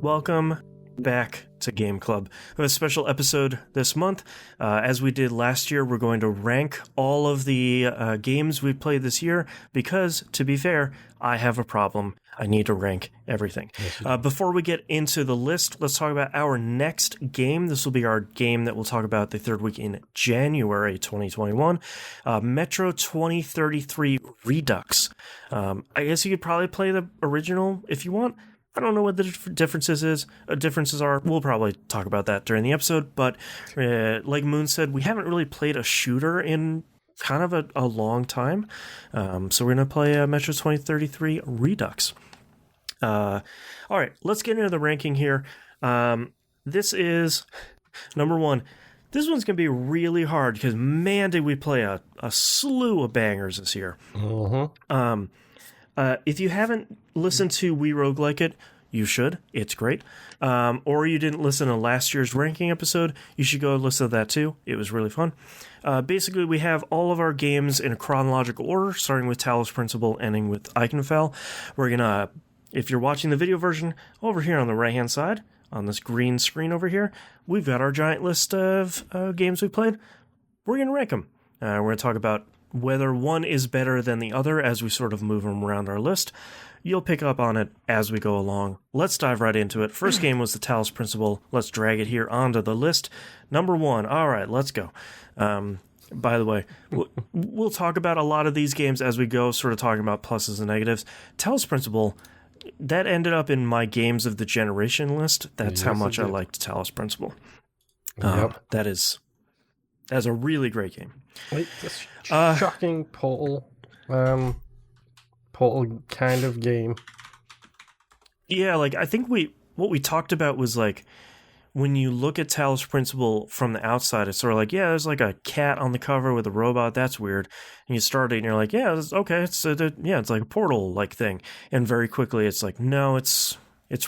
welcome back to Game Club. We have a special episode this month. As we did last year, we're going to rank all of the games we've played this year because, to be fair, I have a problem. I need to rank everything. Before we get into the list, let's talk about our next game. This will be our game that we'll talk about the third week in January 2021. Metro 2033 Redux. I guess you could probably play the original if you want. I don't know what the differences are. We'll probably talk about that during the episode. But like Moon said, we haven't really played a shooter in kind of a long time. So we're going to play Metro 2033 Redux. All right, let's get into the ranking here. This is number one. This one's going to be really hard because, man, did we play a slew of bangers this year. If you haven't listened to We Roguelike It, you should. It's great. Or you didn't listen to last year's ranking episode, you should go listen to that too. It was really fun. Basically, we have all of our games in a chronological order, starting with Talus Principle, ending with Eichenfell. We're going to, if you're watching the video version, over here on the right-hand side, on this green screen over here, we've got our giant list of games we played. We're going to rank them. We're going to talk about whether one is better than the other as we sort of move them around our list. You'll pick up on it as we go along. Let's dive right into it. First game was the Talus Principle. Let's drag it here onto the list. Number one. All right, let's go. By the way, we'll talk about a lot of these games as we go, sort of talking about pluses and negatives. Talus Principle, that ended up in my Games of the Generation list. That's how much I liked Talus Principle. That's a really great game. Like this shocking portal kind of game. Yeah, like I think what we talked about was like when you look at Talus Principle from the outside, it's sort of like, yeah, there's like a cat on the cover with a robot. That's weird. And you start it and you're like, yeah, okay, it's like a portal like thing. And very quickly it's like, no, it's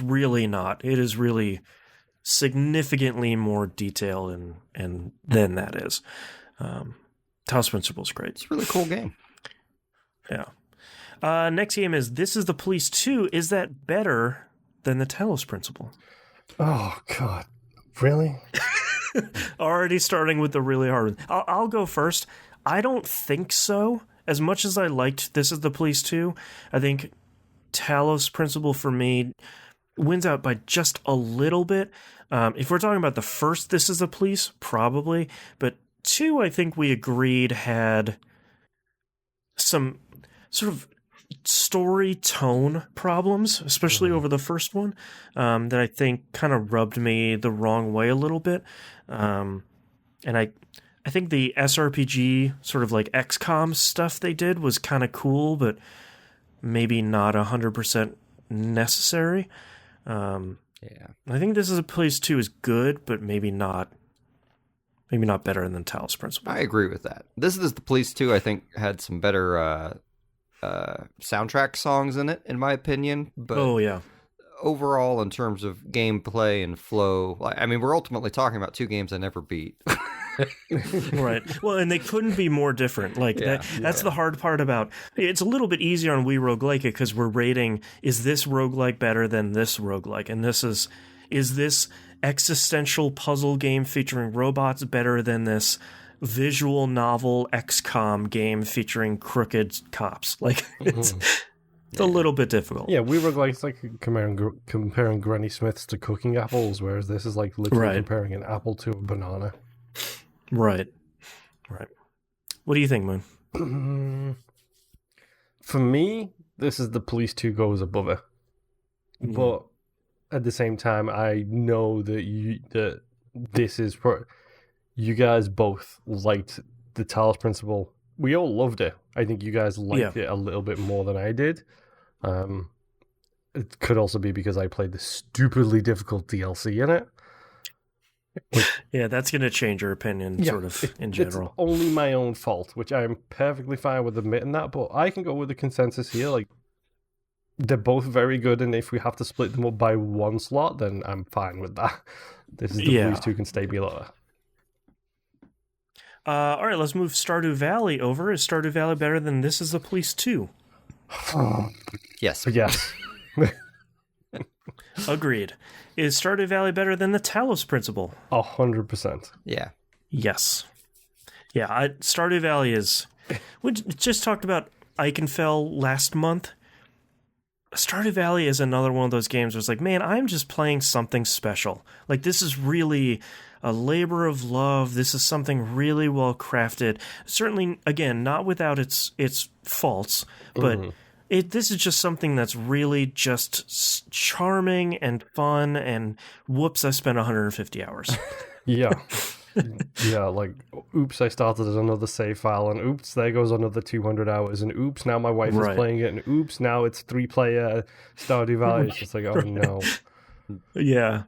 really not. It is really significantly more detail and than that is. Talus Principle is great. It's a really cool game. Yeah. Next game is This Is the Police 2. Is that better than the Talus Principle? Oh, God. Really? Already starting with the really hard one. I'll go first. I don't think so. As much as I liked This Is the Police 2, I think Talus Principle for me wins out by just a little bit. If we're talking about the first This Is the Police, probably. But 2, I think we agreed, had some sort of story tone problems, especially over the first one, that I think kind of rubbed me the wrong way a little bit. And I think the SRPG sort of like XCOM stuff they did was kind of cool, but maybe not 100% necessary. Yeah, I think This Is a Police 2 is good, but maybe not better than Talus Principle. I agree with that. This Is the Police 2, I think, had some better soundtrack songs in it, in my opinion. But overall, in terms of gameplay and flow, I mean, we're ultimately talking about two games I never beat. Right. Well, and they couldn't be more different. Like that's the hard part about it's a little bit easier on We Roguelike It because we're rating, is this roguelike better than this roguelike? And this is this existential puzzle game featuring robots better than this visual novel XCOM game featuring crooked cops? Like it's a little bit difficult. Yeah, We Roguelike, it's like comparing Granny Smiths to cooking apples, whereas this is like literally comparing an apple to a banana. Right. What do you think, Moon? For me, This Is the Police 2 goes above it. But at the same time, I know that this is you guys both liked the Talus Principle. We all loved it. I think you guys liked it a little bit more than I did. It could also be because I played the stupidly difficult DLC in it. Yeah, that's going to change your opinion, sort of, in general. It's only my own fault, which I am perfectly fine with admitting that, but I can go with the consensus here. Like, they're both very good, and if we have to split them up by one slot, then I'm fine with that. This is the Police 2 can stay below. All right, let's move Stardew Valley over. Is Stardew Valley better than This Is the Police 2? Yes. Yes. Agreed. Is Stardew Valley better than the Talus Principle? 100%. Yeah. Yes. Yeah, Stardew Valley is... We just talked about Eichenfell last month. Stardew Valley is another one of those games where it's like, man, I'm just playing something special. Like, this is really a labor of love. This is something really well crafted. Certainly, again, not without its faults, but this is just something that's really just charming and fun. And whoops, I spent 150 hours. Yeah. Yeah, like, oops, I started another save file, and oops, there goes another 200 hours, and oops, now my wife is playing it, and oops, now it's 3-player Stardew Valley. It's just like, oh no. Yeah.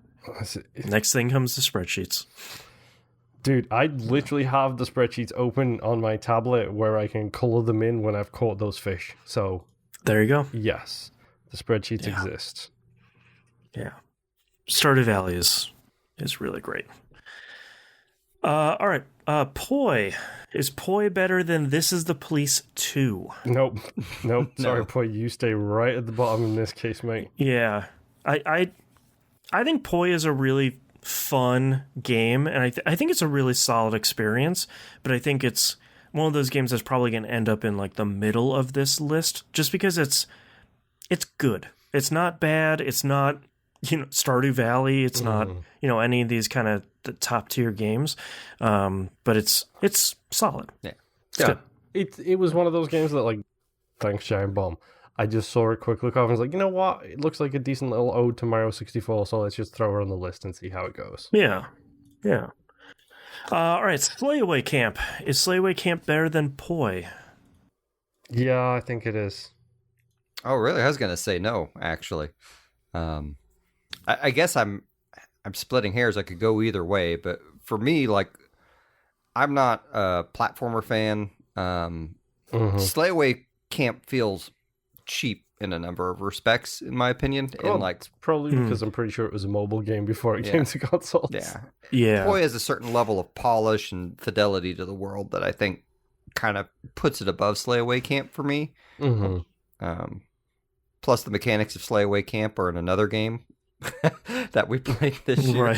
Next thing comes the spreadsheets. Dude, I literally have the spreadsheets open on my tablet where I can color them in when I've caught those fish. So there you go. Yes, the spreadsheets exist. Yeah. Stardew Valley is really great. All right. Poi. Is Poi better than This Is the Police 2? Nope. No. Sorry, Poi, you stay right at the bottom in this case, mate. Yeah. I think Poi is a really fun game, and I think it's a really solid experience, but I think it's one of those games that's probably going to end up in like the middle of this list, just because it's good. It's not bad. It's not, Stardew Valley. It's not, any of these kind of the top tier games. But it's solid. Yeah. It's good. It was one of those games that, like, thanks, Giant Bomb. I just saw a quick look off and was like, you know what? It looks like a decent little ode to Mario 64, so let's just throw her on the list and see how it goes. Yeah. Yeah. All right, Slayaway Camp. Is Slayaway Camp better than Poi? Yeah, I think it is. Oh, really? I was going to say no, actually. I guess I'm splitting hairs. I could go either way, but for me, like, I'm not a platformer fan. Slayaway Camp feels cheap in a number of respects, in my opinion. Oh, and like, probably because I'm pretty sure it was a mobile game before it came to consoles. Yeah. Poi has a certain level of polish and fidelity to the world that I think kind of puts it above Slayaway Camp for me. Plus, the mechanics of Slayaway Camp are in another game that we played this year.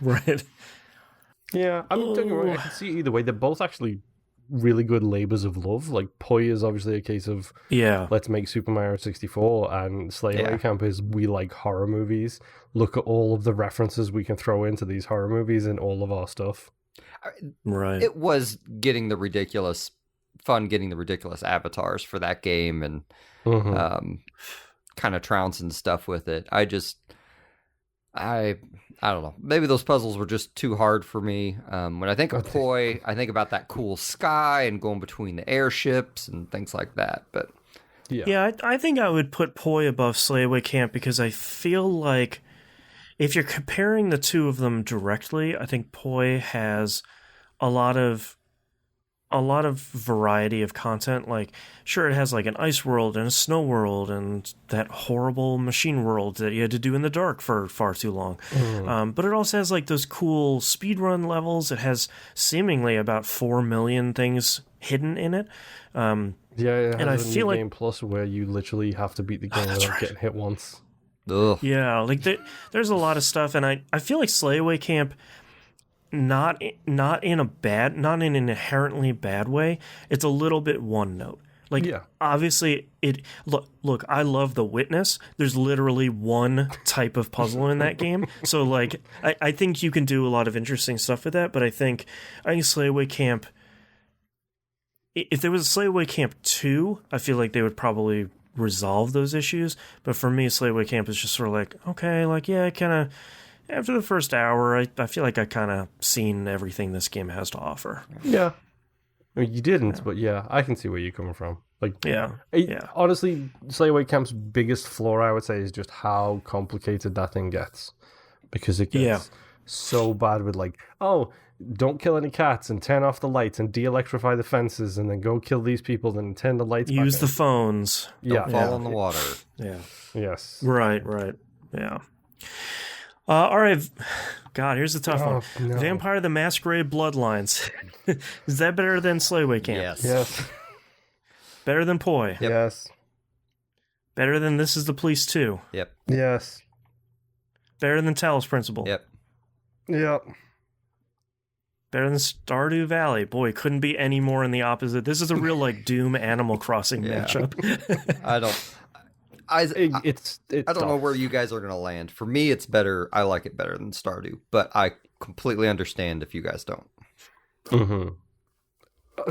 Right. Yeah, I mean, don't get me wrong, I can see either way. They're both actually really good labors of love. Like, Poi is obviously a case of let's make Super Mario 64, and Slayaway Camp is we like horror movies. Look at all of the references we can throw into these horror movies in all of our stuff. Right. It was getting the ridiculous avatars for that game and kind of trouncing stuff with it. I don't know. Maybe those puzzles were just too hard for me. When I think of Poi, I think about that cool sky and going between the airships and things like that. But I think I would put Poi above Slayaway Camp because I feel like if you're comparing the two of them directly, I think Poi has a lot of variety of content. Like, sure, it has like an ice world and a snow world and that horrible machine world that you had to do in the dark for far too long. But it also has like those cool speedrun levels. It has seemingly about 4 million things hidden in it. It has a new game plus where you literally have to beat the game without getting hit once. Ugh. Yeah, like there's a lot of stuff, and I feel like Slayaway Camp, not in an inherently bad way. It's a little bit one note. Like, obviously, look, I love The Witness. There's literally one type of puzzle in that game. So, like, I think you can do a lot of interesting stuff with that, but I think Slayaway Camp, if there was a Slayaway Camp 2, I feel like they would probably resolve those issues. But for me, Slayaway Camp is just sort of like, okay, like, yeah, kind of, after the first hour, I feel like I kind of seen everything this game has to offer. Yeah. I mean, you didn't, but I can see where you're coming from. Like, honestly, Slayaway Camp's biggest flaw, I would say, is just how complicated that thing gets. Because it gets so bad with, like, oh, don't kill any cats and turn off the lights and de-electrify the fences and then go kill these people and turn the lights back on. Use the phones. Don't fall in the water. Yeah. Yes. Right. Yeah. All right. God, here's the tough one. No. Vampire the Masquerade Bloodlines. Is that better than Slayaway Camp? Yes. Better than Poi? Yep. Yes. Better than This Is the Police 2? Yep. Yes. Better than Talus Principle. Yep. Better than Stardew Valley. Boy, couldn't be any more in the opposite. This is a real like Doom Animal Crossing matchup. I don't know where you guys are going to land. For me, it's better. I like it better than Stardew, but I completely understand if you guys don't. Mm-hmm.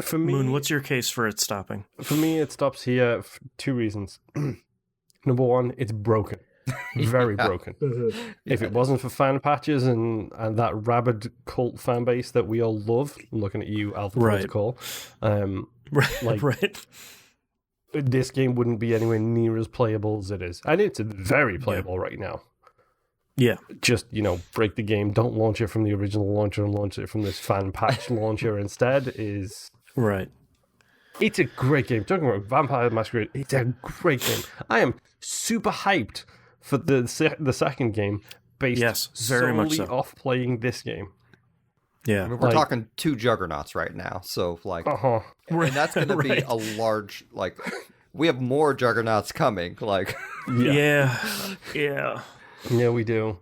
For me, Moon, what's your case for it stopping? For me, it stops here for two reasons. Number one, it's broken. Very broken. If it wasn't for fan patches and that rabid cult fan base that we all love, I'm looking at you, Alpha Protocol, this game wouldn't be anywhere near as playable as it is. And it's very playable right now. Yeah. Just, break the game, don't launch it from the original launcher and launch it from this fan patch launcher instead is... Right. It's a great game. Talking about Vampire Masquerade, it's a great game. I am super hyped for the second game based solely off playing this game. Yeah. I mean, we're talking 2 juggernauts right now, so and that's going to be a large, we have more juggernauts coming, Yeah, we do.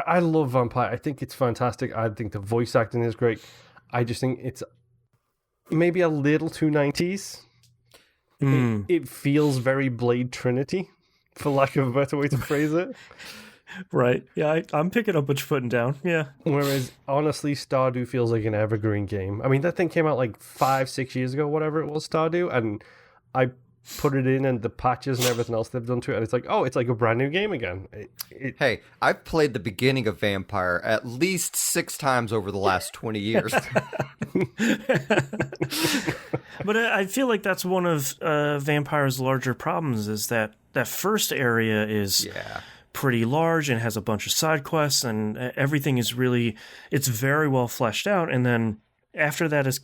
I love Vampire. I think it's fantastic. I think the voice acting is great. I just think it's maybe a little too 90s. It feels very Blade Trinity, for lack of a better way to phrase it. Right. Yeah, I'm picking up what you're putting down. Yeah. Whereas, honestly, Stardew feels like an evergreen game. I mean, that thing came out 5-6 years ago, whatever it was, Stardew, and I put it in and the patches and everything else they've done to it, and it's it's like a brand new game again. Hey, I've played the beginning of Vampire at least 6 times over the last 20 years. But I feel like that's one of Vampire's larger problems is that first area is pretty large and has a bunch of side quests and everything is it's very well fleshed out. And then after that is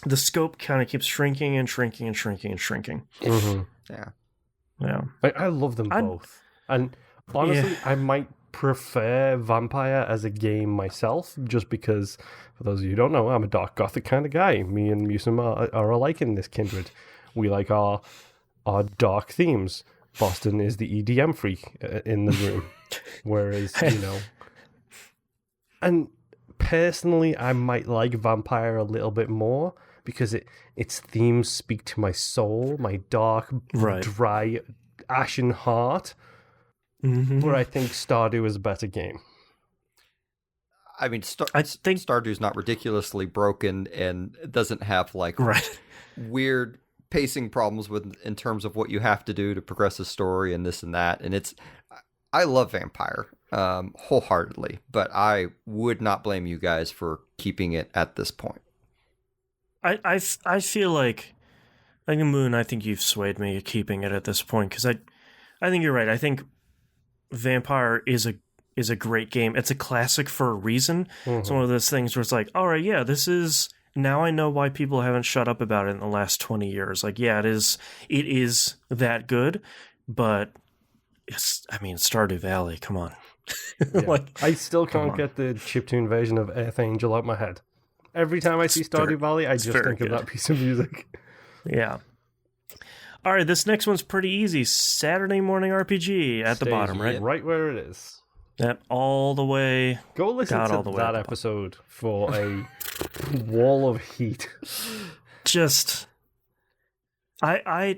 the scope kind of keeps shrinking and shrinking and shrinking and shrinking. Mm-hmm. Yeah. I love them both. And honestly, I might prefer Vampire as a game myself, just because, for those of you who don't know, I'm a dark gothic kind of guy. Me and Musim are alike in this kindred. We like our dark themes. Boston is the EDM freak in the room. Whereas, And personally, I might like Vampire a little bit more because its themes speak to my soul, my dark, dry, ashen heart. Mm-hmm. Where I think Stardew is a better game. I mean, I think Stardew's not ridiculously broken and doesn't have weird pacing problems in terms of what you have to do to progress the story and this and that. And I love Vampire wholeheartedly, but I would not blame you guys for keeping it at this point. I feel like Moon, I think you've swayed me keeping it at this point because I think you're right. I think Vampire is a great game. It's a classic for a reason. Mm-hmm. It's one of those things where it's all right, yeah, this is... Now I know why people haven't shut up about it in the last 20 years. It is that good, but Stardew Valley, come on. Yeah. I still can't get the chiptune version of Earth Angel out my head. Every time I see Stardew Valley, I just think of that piece of music. Yeah. All right, this next one's pretty easy. Saturday Morning RPG at the bottom, right? Right where it is. That all the way. Go listen to that episode for a wall of heat. Just, I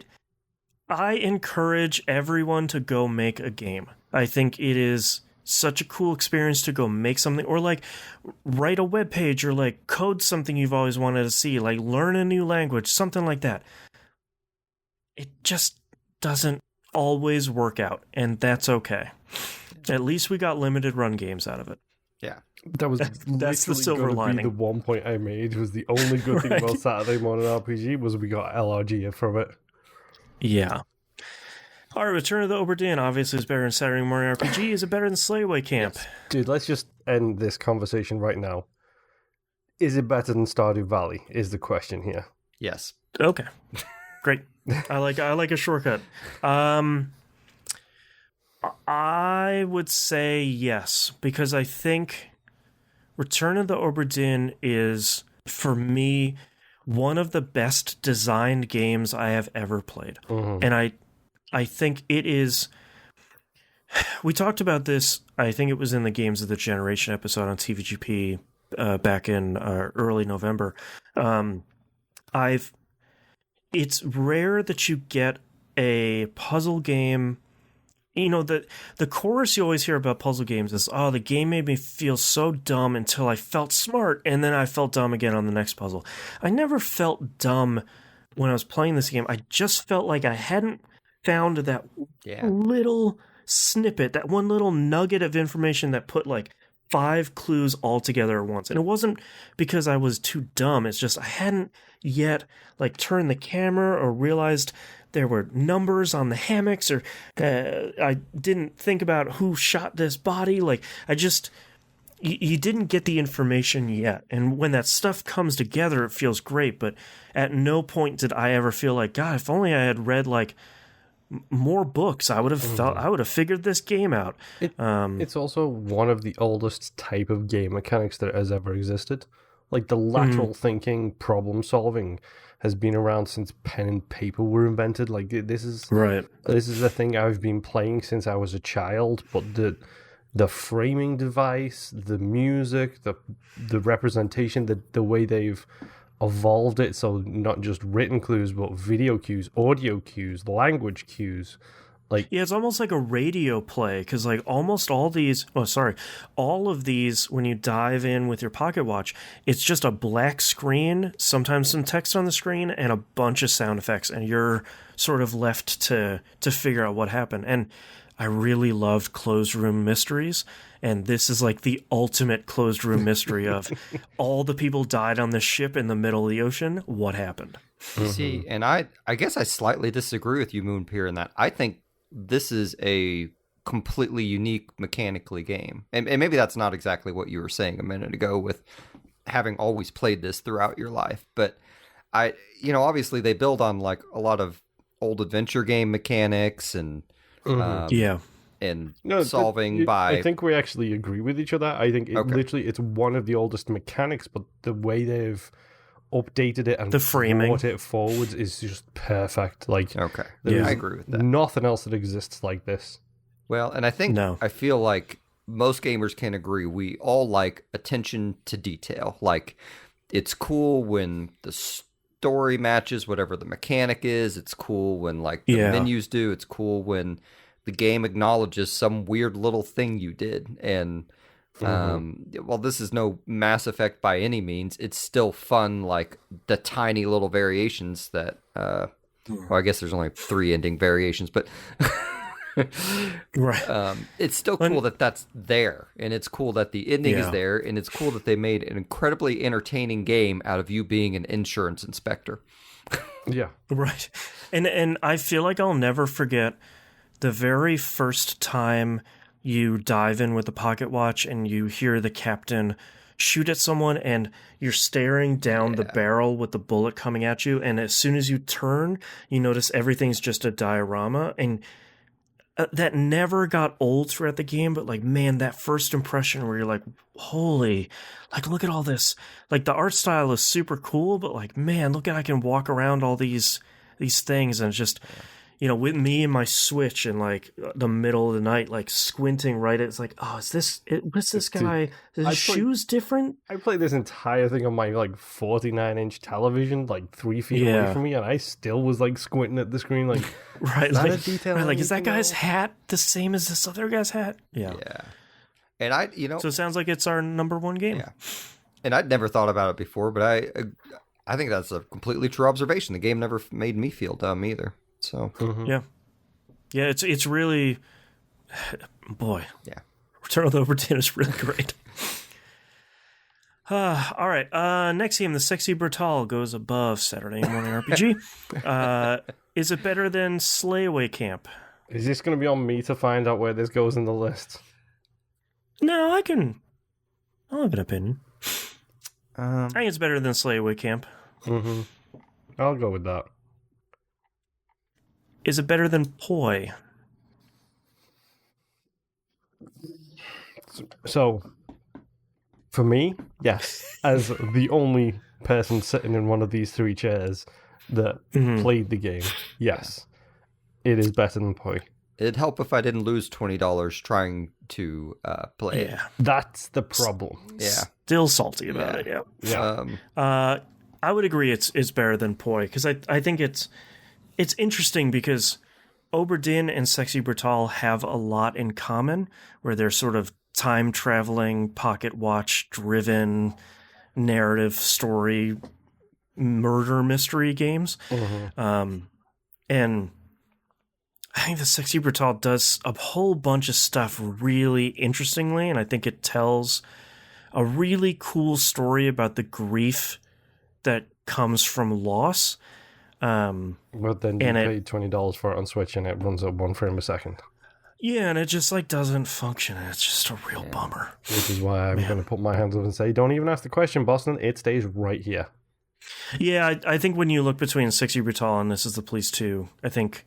encourage everyone to go make a game. I think it is such a cool experience to go make something, or write a web page, or code something you've always wanted to see, learn a new language, something like that. It just doesn't always work out, and that's okay. At least we got limited run games out of it. Yeah. That was that's the silver lining. The one point I made was the only good thing about Saturday Morning RPG was we got LRG from it. Yeah. All right, Return of the Obra Dinn obviously is better than Saturday Morning RPG. Is it better than Slayaway Camp? Yes. Dude, let's just end this conversation right now. Is it better than Stardew Valley? Is the question here. Yes. Okay. Great. I like a shortcut. I would say yes, because I think Return of the Obra Dinn is, for me, one of the best designed games I have ever played. Mm-hmm. And I think it is... we talked about this, I think it was in the Games of the Generation episode on TVGP back in early November. It's rare that you get a puzzle game. The chorus you always hear about puzzle games is, oh, the game made me feel so dumb until I felt smart, and then I felt dumb again on the next puzzle. I never felt dumb when I was playing this game. I just felt like I hadn't found that little snippet, that one little nugget of information that put like 5 clues all together at once. And it wasn't because I was too dumb. It's just I hadn't yet like turned the camera or realized there were numbers on the hammocks, or I didn't think about who shot this body. Like, you didn't get the information yet. And when that stuff comes together, it feels great. But at no point did I ever feel like, God, if only I had read like more books, I would have figured this game out. It's also one of the oldest type of game mechanics that has ever existed. Like the lateral thinking, problem solving has been around since pen and paper were invented. Like this is a thing I've been playing since I was a child. But the framing device, the music, the representation, the way they've evolved it, so not just written clues but video cues, audio cues, language cues. Like, yeah, it's almost like a radio play, because like almost all of these, when you dive in with your pocket watch, it's just a black screen, sometimes some text on the screen, and a bunch of sound effects, and you're sort of left to figure out what happened. And I really loved closed room mysteries, and this is like the ultimate closed room mystery of all the people died on this ship in the middle of the ocean. What happened? You see, and I guess I slightly disagree with you, Moonpier, in that I think this is a completely unique mechanically game. And maybe that's not exactly what you were saying a minute ago with having always played this throughout your life. But obviously they build on like a lot of old adventure game mechanics and solving by... I think we actually agree with each other. I think literally it's one of the oldest mechanics, but the way they've updated it and the framing, brought it forwards is just perfect. Like, I agree with that. Nothing else that exists like this. Well, and I feel like most gamers can agree. We all like attention to detail. Like, it's cool when the story matches whatever the mechanic is. It's cool when like the menus do. It's cool when the game acknowledges some weird little thing you did. And while this is no Mass Effect by any means, it's still fun, like the tiny little variations that I guess there's only 3 ending variations, but it's still cool that that's there, and it's cool that the ending is there, and it's cool that they made an incredibly entertaining game out of you being an insurance inspector. Right. And I feel like I'll never forget the very first time you dive in with the pocket watch and you hear the captain shoot at someone and you're staring down the barrel with the bullet coming at you, and as soon as you turn, you notice everything's just a diorama, and that never got old throughout the game. But like, man, that first impression where you're like, holy, like, look at all this. Like, the art style is super cool, but like, man, look at, I can walk around all these things, and it's just... with me and my Switch in like the middle of the night, like squinting right at, it's like, oh, what's this guy? Is his shoes different? I played this entire thing on my like 49-inch television, like 3 feet away from me, and I still was like squinting at the screen, like, right, like, a detail is that guy's hat the same as this other guy's hat? Yeah. And so it sounds like it's our number 1 game. Yeah. And I'd never thought about it before, but I think that's a completely true observation. The game never made me feel dumb either. So it's really, boy, Return of the Obra Dinn is really great. All right, next game, the Sexy Brutal goes above Saturday Morning RPG. Is it better than Slayaway Camp? Is this going to be on me to find out where this goes in the list? No, I'll have an opinion. I think it's better than Slayaway Camp. I'll go with that. Is it better than Poi? So, for me, yes. As the only person sitting in one of these 3 chairs that played the game, yes. It is better than Poi. It'd help if I didn't lose $20 trying to play it. That's the problem. Yeah. Still salty about it, I would agree it's better than Poi, because I think it's interesting because Oberdin and Sexy Brutal have a lot in common, where they're sort of time-traveling, pocket watch-driven, narrative story, murder mystery games. And I think the Sexy Brutal does a whole bunch of stuff really interestingly, and I think it tells a really cool story about the grief that comes from loss. But then you paid $20 for it on Switch and it runs at 1 frame a second. Yeah, and it just doesn't function. It's just a real bummer. Which is why I'm going to put my hands up and say, don't even ask the question, Boston. It stays right here. Yeah, I think when you look between Sexy Brutal and This Is the Police 2, I think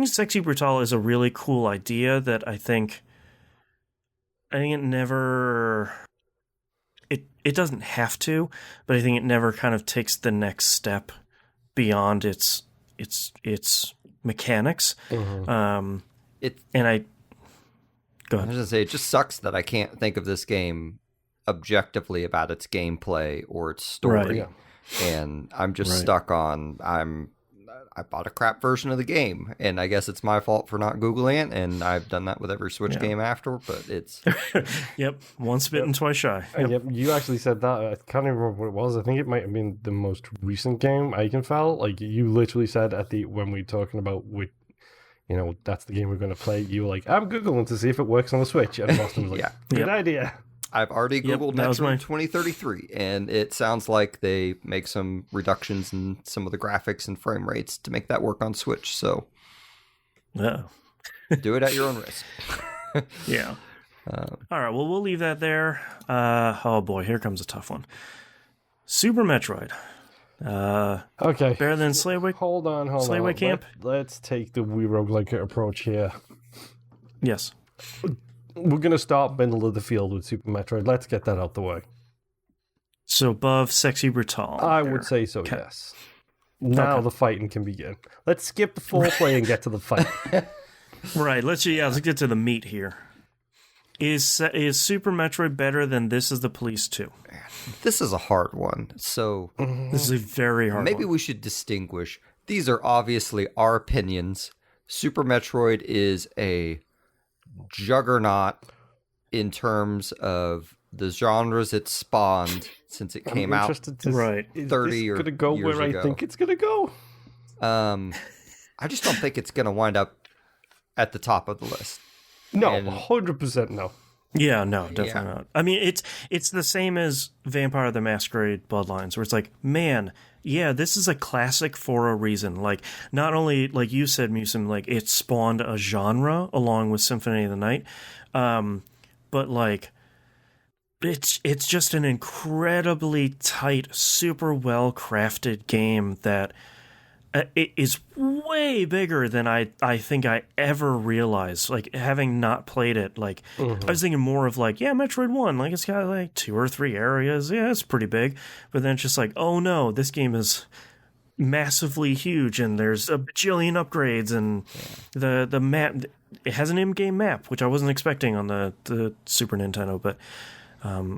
Sexy Brutal is a really cool idea that I think it never... It doesn't have to, but I think it never kind of takes the next step beyond its mechanics. Go ahead. I was going to say, it just sucks that I can't think of this game objectively about its gameplay or its story. Right. And I'm just stuck on, I bought a crap version of the game, and I guess it's my fault for not Googling it, and I've done that with every Switch game after, but it's... Yep, once bitten, twice shy. Yep, you actually said that. I can't even remember what it was. I think it might have been the most recent game, Eichenfeld. Like, you literally said when we were talking about, that's the game we're going to play, you were like, I'm Googling to see if it works on the Switch, and Boston was like, good idea. I've already Googled Metroid 2033, and it sounds like they make some reductions in some of the graphics and frame rates to make that work on Switch, so do it at your own risk. Yeah. All right, well, we'll leave that there. Oh boy, here comes a tough one. Super Metroid. Okay. Better than Slayway? Hold on. Slayway Camp? Let's take the We Roguelike approach here. Yes. We're going to start middle of the field with Super Metroid. Let's get that out the way. So above Sexy Brutal. I would say so, yes. Now the fighting can begin. Let's skip the foreplay and get to the fight. Right, let's get to the meat here. Is Super Metroid better than This Is the Police 2? This is a hard one. So this is a very hard one. Maybe we should distinguish. These are obviously our opinions. Super Metroid is a juggernaut in terms of the genres it spawned since it came out 30 years ago. Go where I think it's going to go. I just don't think it's going to wind up at the top of the list. No, 100% no. Yeah, no, definitely not. I mean, it's the same as Vampire the Masquerade Bloodlines, where it's like, man, this is a classic for a reason. Like, not only, like you said, Musim, like, it spawned a genre along with Symphony of the Night, but, like, it's just an incredibly tight, super well-crafted game that it is way bigger than I think I ever realized. Like, having not played it, like, I was thinking more of, like, Metroid 1, like, it's got, like, 2 or 3 areas. Yeah, it's pretty big. But then it's just like, oh, no, this game is massively huge, and there's a bajillion upgrades, and the map, it has an in-game map, which I wasn't expecting on the Super Nintendo, but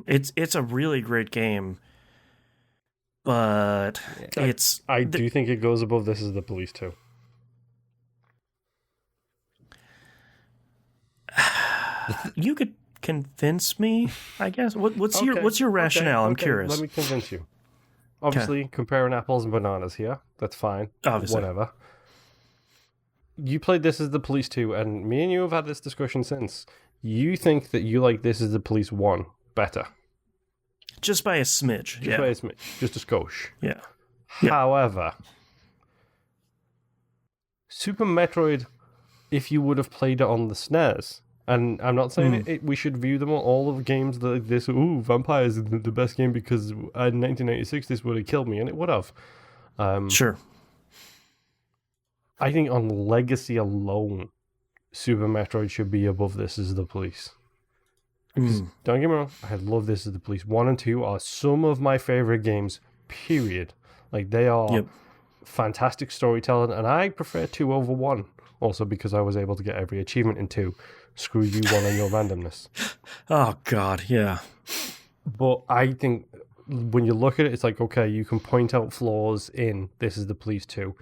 it's a really great game. But I do think it goes above This Is the Police 2. You could convince me, I guess. What's your rationale? I'm curious. Let me convince you. Obviously, comparing apples and bananas here. That's fine. Obviously. Whatever. You played This Is the Police 2, and me and you have had this discussion since. You think that you like This Is the Police 1 better. Just by a smidge. Just a skosh. Yeah. However, Super Metroid, if you would have played it on the SNES, and I'm not saying we should view them all of games like this, Vampire is the best game because in 1996 this would have killed me, and it would have. Sure. I think on legacy alone, Super Metroid should be above This Is the Police. Don't get me wrong, I love This Is the Police. 1 and 2 are some of my favorite games, period. Like, they are fantastic storytelling, and I prefer 2 over 1. Also because I was able to get every achievement in 2. Screw you, 1 on your randomness. Oh, God, yeah. But I think when you look at it, it's like, okay, you can point out flaws in This Is the Police 2.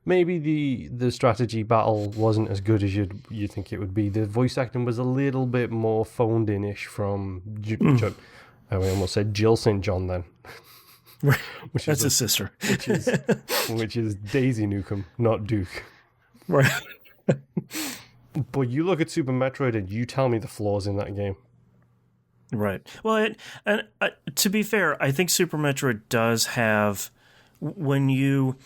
Maybe the strategy battle wasn't as good as you'd think it would be. The voice acting was a little bit more phoned in-ish from I almost said Jill St. John then. That's his sister. which is Daisy Newcomb, not Duke. Right. But you look at Super Metroid and you tell me the flaws in that game. Right. Well, to be fair, I think Super Metroid does have, when you,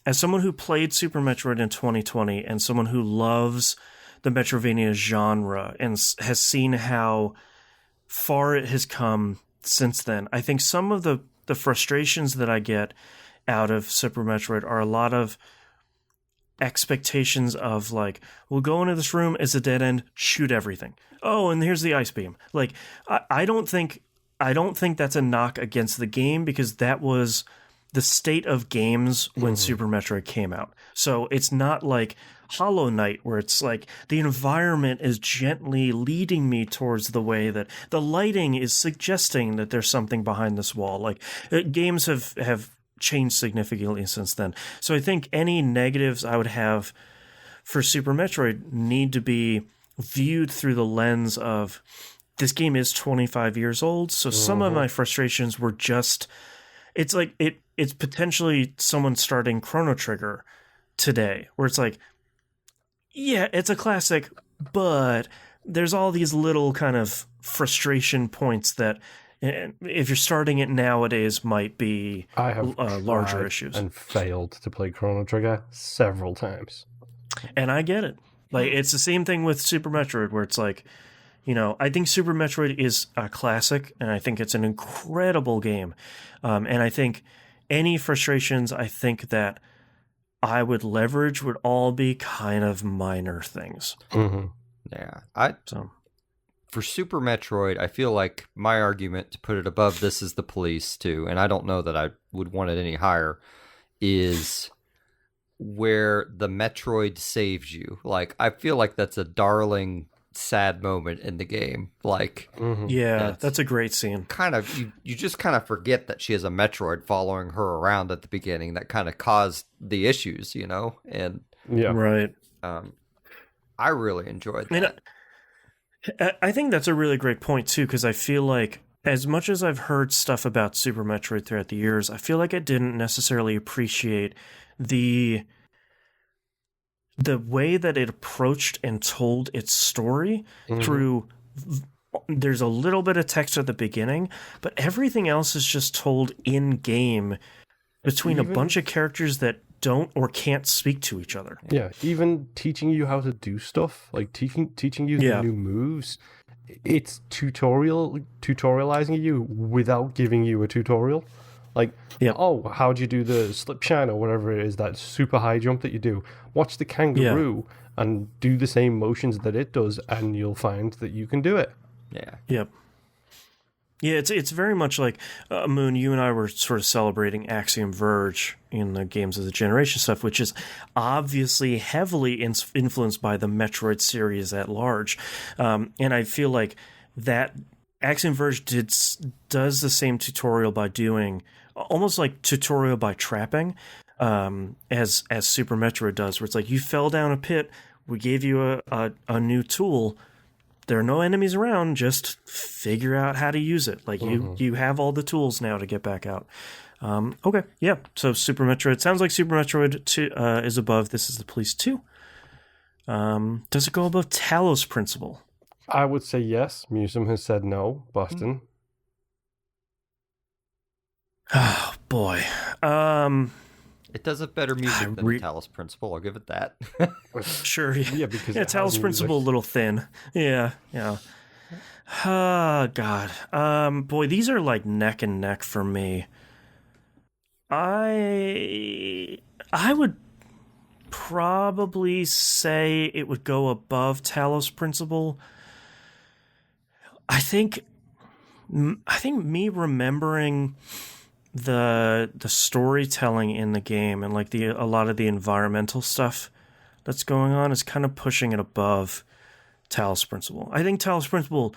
as someone who played Super Metroid in 2020 and someone who loves the Metroidvania genre and has seen how far it has come since then, I think some of the frustrations that I get out of Super Metroid are a lot of expectations of like, we'll go into this room, it's a dead end, shoot everything. Oh, and here's the ice beam. Like, I don't think that's a knock against the game, because that was the state of games when Super Metroid came out. So it's not like Hollow Knight, where it's like the environment is gently leading me towards the way that the lighting is suggesting that there's something behind this wall. Like, games have changed significantly since then. So I think any negatives I would have for Super Metroid need to be viewed through the lens of, this game is 25 years old, so some of my frustrations were just, it's like it's potentially someone starting Chrono Trigger today, where it's like, yeah, it's a classic, but there's all these little kind of frustration points that, if you're starting it nowadays, might be larger issues. And failed to play Chrono Trigger several times. And I get it. Like, it's the same thing with Super Metroid, where it's like, you know, I think Super Metroid is a classic, and I think it's an incredible game. And I think any frustrations I think that I would leverage would all be kind of minor things. Mm-hmm. Yeah. For Super Metroid, I feel like my argument to put it above This Is the Police 2, and I don't know that I would want it any higher, is where the Metroid saves you. Like, I feel like that's a darling, sad moment in the game. Like, yeah, that's a great scene. Kind of, you just kind of forget that she has a Metroid following her around at the beginning that kind of caused the issues, you know? And yeah, right. I really enjoyed that. I think that's a really great point, too, because I feel like, as much as I've heard stuff about Super Metroid throughout the years, I feel like I didn't necessarily appreciate the way that it approached and told its story through. There's a little bit of text at the beginning, but everything else is just told in game between a bunch of characters that don't or can't speak to each other. Yeah, even teaching you how to do stuff, like teaching you the new moves. It's tutorializing you without giving you a tutorial. Like, oh, how'd you do the slip shine or whatever it is, that super high jump that you do? Watch the kangaroo and do the same motions that it does, and you'll find that you can do it. Yeah. Yep. Yeah, it's very much like, Moon, you and I were sort of celebrating Axiom Verge in the Games of the Generation stuff, which is obviously heavily influenced by the Metroid series at large. And I feel like that Axiom Verge does the same tutorial by doing, almost like tutorial by trapping, as Super Metroid does, where it's like, you fell down a pit, we gave you a new tool, there are no enemies around, just figure out how to use it. Like, you have all the tools now to get back out. Okay, yeah. So Super Metroid, sounds like Super Metroid 2 is above This Is the Police 2. Does it go above Talus Principle? I would say yes. Musum has said no. Boston. Oh, boy. It does have better music than the Talus Principle, I'll give it that. Sure. Yeah, because Talus Principle a little thin. Yeah. Oh, God. Boy, these are like neck and neck for me. I would probably say it would go above Talus Principle. I think me remembering the storytelling in the game and like a lot of the environmental stuff that's going on is kind of pushing it above Talus Principle. I think Talus Principle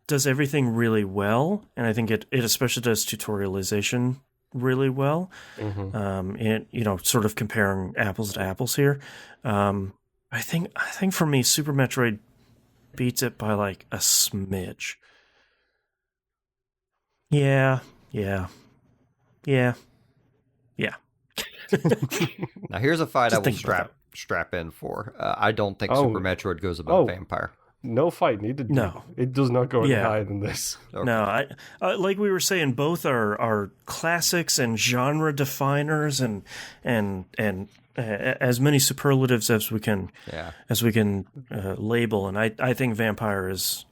does everything really well, and I think it especially does tutorialization really well. And sort of comparing apples to apples here. I think for me, Super Metroid beats it by like a smidge. Yeah. Now here's a fight Just I will strap in for. I don't think Super Metroid goes above Vampire. No fight needed. No, it does not go any higher than this. Okay. No, I like we were saying, both are classics and genre definers, and as many superlatives as we can label. And I think Vampire is.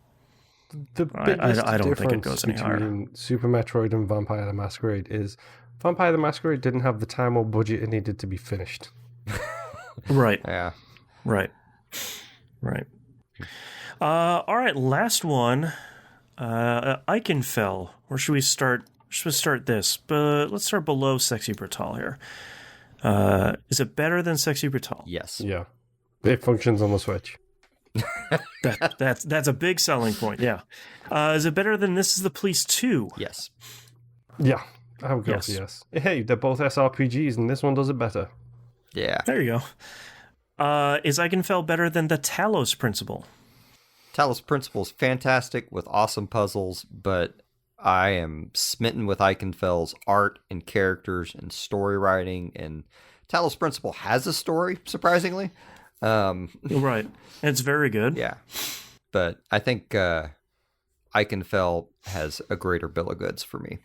The biggest I don't think it difference goes any higher. between Super Metroid and Vampire the Masquerade is Vampire the Masquerade didn't have the time or budget it needed to be finished. Right. Yeah. Right. All right, last one. Eichenfell. Where should we start? Should we start this? But let's start below Sexy Brutal here. Is it better than Sexy Brutal? Yes. Yeah. It functions on the Switch. That's a big selling point. Yeah. Is it better than This Is the Police 2? Yes. Yeah. I would go for yes. Hey, they're both SRPGs, and this one does it better. Yeah. There you go. Is Eichenfell better than the Talos Principle? Talus Principle is fantastic with awesome puzzles, but I am smitten with Eichenfell's art and characters and story writing. And Talus Principle has a story, surprisingly. Right. It's very good. Yeah. But I think Eichenfell has a greater bill of goods for me.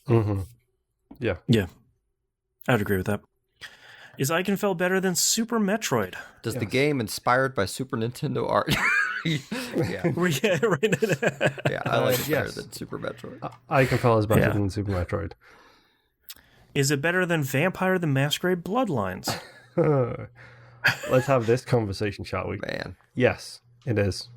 Mm-hmm. Yeah. Yeah. I'd agree with that. Is Eichenfell better than Super Metroid? Does the game inspired by Super Nintendo art? Yeah. Yeah, right. Yeah, I like it better than Super Metroid. Eichenfell is better than Super Metroid. Is it better than Vampire the Masquerade Bloodlines? Let's have this conversation, shall we? Man. Yes, it is.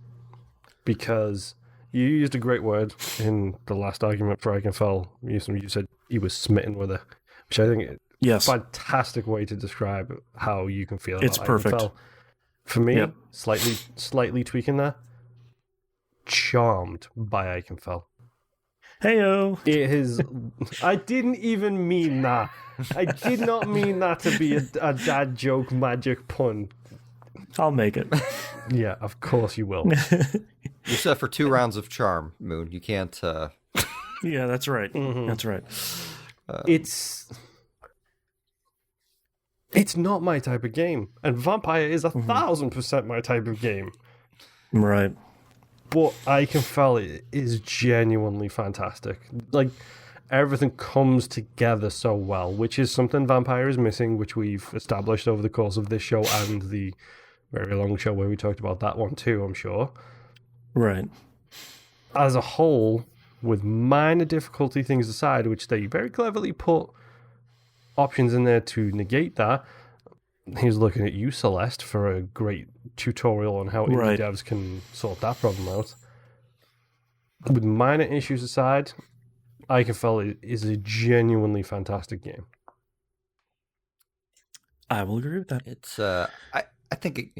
Because you used a great word in the last argument for Eichenfell. You said he was smitten with it, which I think is a fantastic way to describe how you can feel about It's perfect. Eichenfell. For me, slightly tweaking that, charmed by Eichenfell. Heyo. It is. I didn't even mean that. I did not mean that to be a dad joke magic pun. I'll make it. Yeah, of course you will. You set for 2 rounds of charm, Moon. You can't... Yeah, that's right. Mm-hmm. That's right. It's not my type of game. And Vampire is 1,000% my type of game. Right. But Eichenfell is genuinely fantastic. Like, everything comes together so well, which is something Vampire is missing, which we've established over the course of this show and the very long show where we talked about that one too, I'm sure. Right. As a whole, with minor difficulty things aside, which they very cleverly put options in there to negate that. He's looking at you, Celeste, for a great tutorial on how indie devs can sort that problem out. With minor issues aside, Eichenfell is a genuinely fantastic game. I will agree with that. It's I think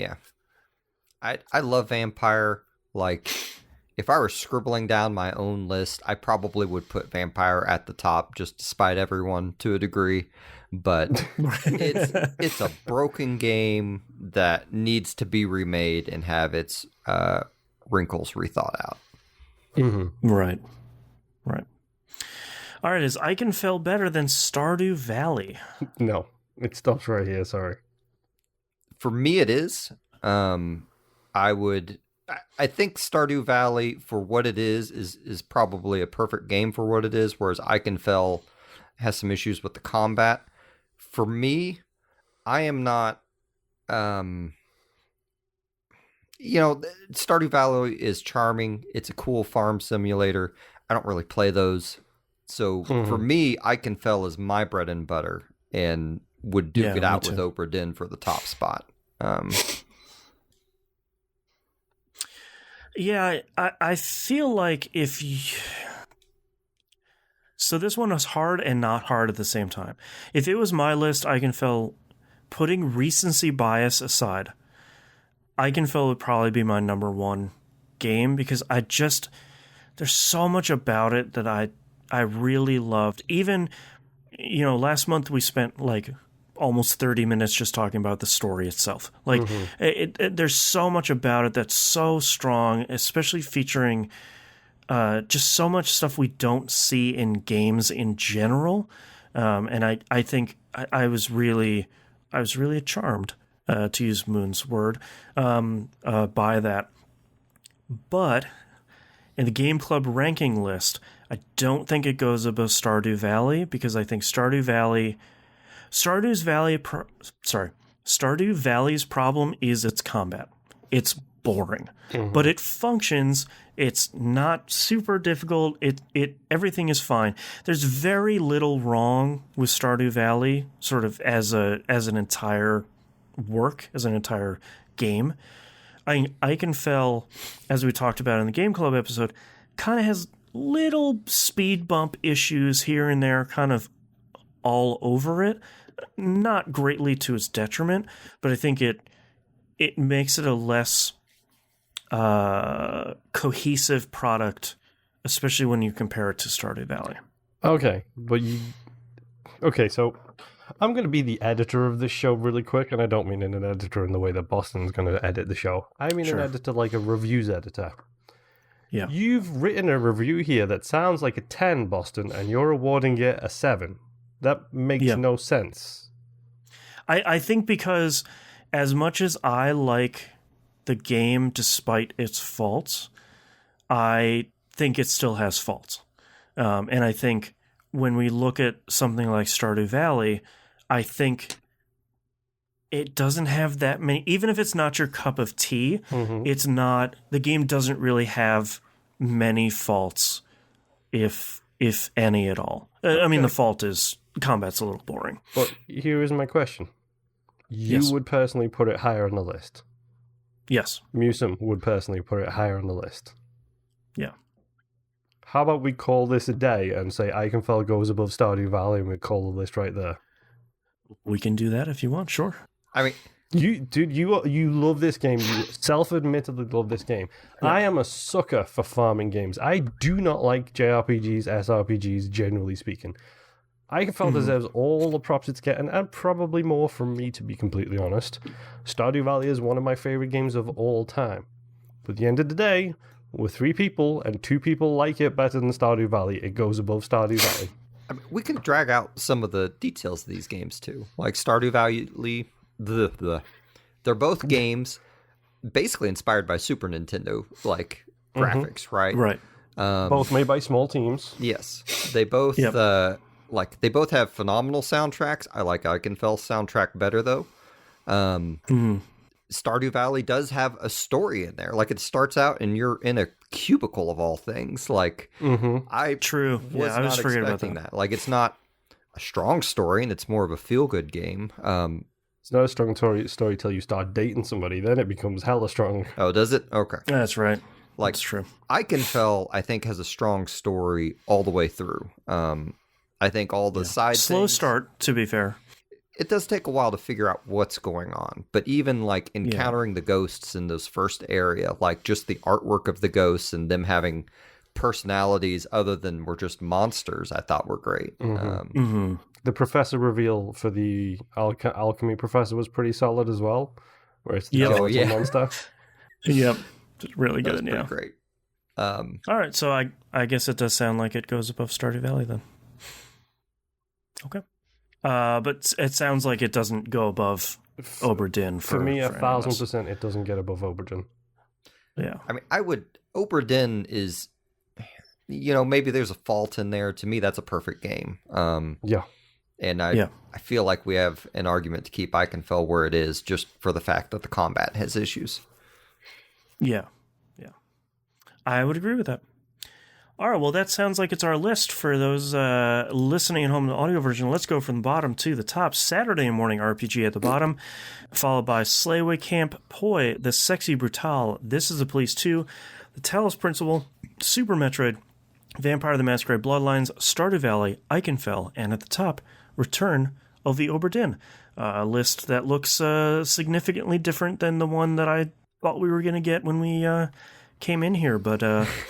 I love Vampire. Like, if I were scribbling down my own list, I probably would put Vampire at the top, just despite everyone to a degree. But it's a broken game that needs to be remade and have its wrinkles rethought out. Mm-hmm. Right. All right, is Eichenfell better than Stardew Valley? No, it stops right here, sorry. For me, it is. I think Stardew Valley, for what it is probably a perfect game for what it is, whereas Eichenfell has some issues with the combat. For me, I am not... Stardew Valley is charming. It's a cool farm simulator. I don't really play those. So for me, Eichenfell is my bread and butter and would duke it out with Obra Dinn for the top spot. Yeah, I feel like if you... So this one was hard and not hard at the same time. If it was my list, Eichenfell putting recency bias aside, Eichenfeld would probably be my number one game because there's so much about it that I really loved. Even, last month we spent like almost 30 minutes just talking about the story itself. Like, there's so much about it that's so strong, especially featuring just so much stuff we don't see in games in general. And I think I was really charmed, to use Moon's word, by that. But in the Game Club ranking list, I don't think it goes above Stardew Valley because I think Stardew Valley's problem is its combat. It's boring, but it functions. It's not super difficult. Everything is fine. There's very little wrong with Stardew Valley, sort of as an entire work, as an entire game. Eichenfeld, as we talked about in the Game Club episode, kind of has little speed bump issues here and there, kind of all over it. Not greatly to its detriment, but I think it makes it a less cohesive product, especially when you compare it to Stardew Valley. So I'm going to be the editor of this show really quick, and I don't mean an editor in the way that Boston's going to edit the show. I mean an editor like a reviews editor. Yeah. You've written a review here that sounds like a 10, Boston, and you're awarding it a 7. That makes no sense. I think because as much as I like the game despite its faults, I think it still has faults. And I think when we look at something like Stardew Valley, I think it doesn't have that many, even if it's not your cup of tea, the game doesn't really have many faults, if any at all. I mean, the fault is combat's a little boring. But here is my question. You would personally put it higher on the list? Yes. Musum would personally put it higher on the list? Yeah. How about we call this a day and say Eichenfeld goes above Stardew Valley and we call the list right there? We can do that if you want, sure. I mean, you love this game. You self-admittedly love this game. Yeah. I am a sucker for farming games. I do not like JRPGs, SRPGs, generally speaking. Eichenfeld deserves all the props it's getting, and probably more from me, to be completely honest. Stardew Valley is one of my favorite games of all time. But at the end of the day, with 3 people, and 2 people like it better than Stardew Valley, it goes above Stardew Valley. I mean, we can drag out some of the details of these games, too. Like Stardew Valley, they're both games basically inspired by Super Nintendo, like, graphics, right? Right. Both made by small teams. Yes. They both... they both have phenomenal soundtracks. I like Eichenfeld's soundtrack better, though. Stardew Valley does have a story in there. Like, it starts out and you're in a cubicle of all things. Like, I was not expecting that. Like, it's not a strong story, and it's more of a feel-good game. It's not a strong story till you start dating somebody. Then it becomes hella strong. Oh, does it? Okay. That's right. Like, that's true. Eichenfeld, I think, has a strong story all the way through. I think all the side slow things, start, to be fair. It does take a while to figure out what's going on. But even like encountering the ghosts in this first area, like just the artwork of the ghosts and them having personalities other than we're just monsters, I thought were great. The professor reveal for the alchemy professor was pretty solid as well. Where it's the monster. Yep. Really good. That was pretty great. All right. So I guess it does sound like it goes above Stardew Valley then. Okay. But it sounds like it doesn't go above Oberdin. For me, 1,000% it doesn't get above Oberdin. Yeah. I mean, Oberdin is, maybe there's a fault in there. To me, that's a perfect game. And I feel like we have an argument to keep Eichenfeld where it is just for the fact that the combat has issues. Yeah. I would agree with that. All right, well, that sounds like it's our list for those listening at home in the audio version. Let's go from the bottom to the top. Saturday Morning RPG at the bottom, followed by Slayway Camp, Poi, The Sexy Brutale, This is the Police 2, The Talus Principle, Super Metroid, Vampire the Masquerade Bloodlines, Stardew Valley, Eichenfeld, and at the top, Return the Oberdin, a list that looks significantly different than the one that I thought we were going to get when we came in here. But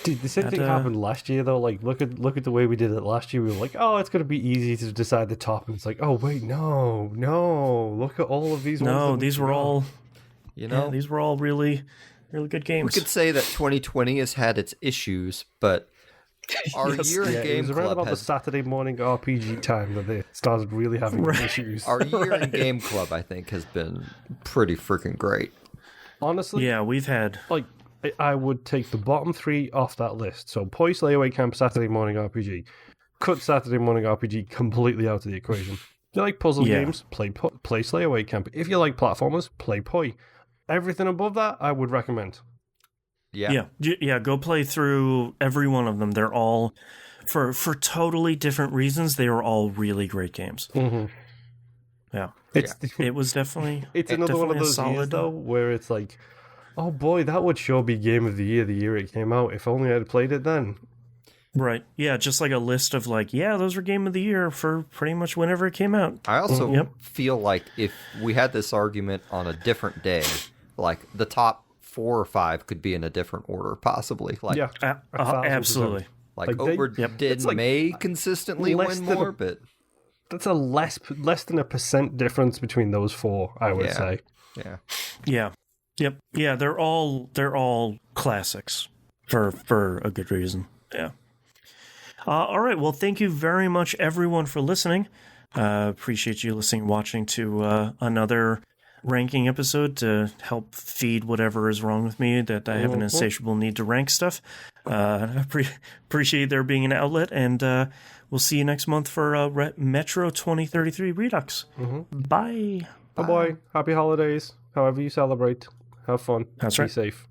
dude, the same thing happened last year though. Like, look at the way we did it last year. We were like, oh, it's going to be easy to decide the top, and it's like, oh wait, no, look at all of these. No, these were all, these were all really, really good games. We could say that 2020 has had its issues, but our year in Game it was Club around about the Saturday morning RPG time that they started really having issues. Our year in Game Club, I think, has been pretty freaking great. Honestly, yeah, we've had like. I would take the bottom 3 off that list. So Poi, Slayaway Camp, Saturday Morning RPG. Cut Saturday Morning RPG completely out of the equation. If you like puzzle games, play Slayaway Camp. If you like platformers, play Poi. Everything above that, I would recommend. Yeah. Go play through every one of them. They're all, for totally different reasons, they are all really great games. Mm-hmm. Yeah. It was definitely... It's another one of those years, though, where it's like... Oh boy, that would sure be Game of the year it came out. If only I'd played it then. Right. Yeah, just like a list of like, those were Game of the Year for pretty much whenever it came out. I also feel like if we had this argument on a different day, like the top 4 or 5 could be in a different order, possibly. Like, absolutely. Like Oberdin may consistently win more, but that's a less than a % difference between those 4, I would say. Yeah. Yep. Yeah, they're all classics for a good reason. Yeah. All right. Well, thank you very much, everyone, for listening. Appreciate you listening, watching to another ranking episode to help feed whatever is wrong with me, that I have an insatiable need to rank stuff. Appreciate there being an outlet, and we'll see you next month for Metro 2033 Redux. Mm-hmm. Bye. Bye-bye. Happy holidays. However you celebrate. Have fun. That's Be right. safe.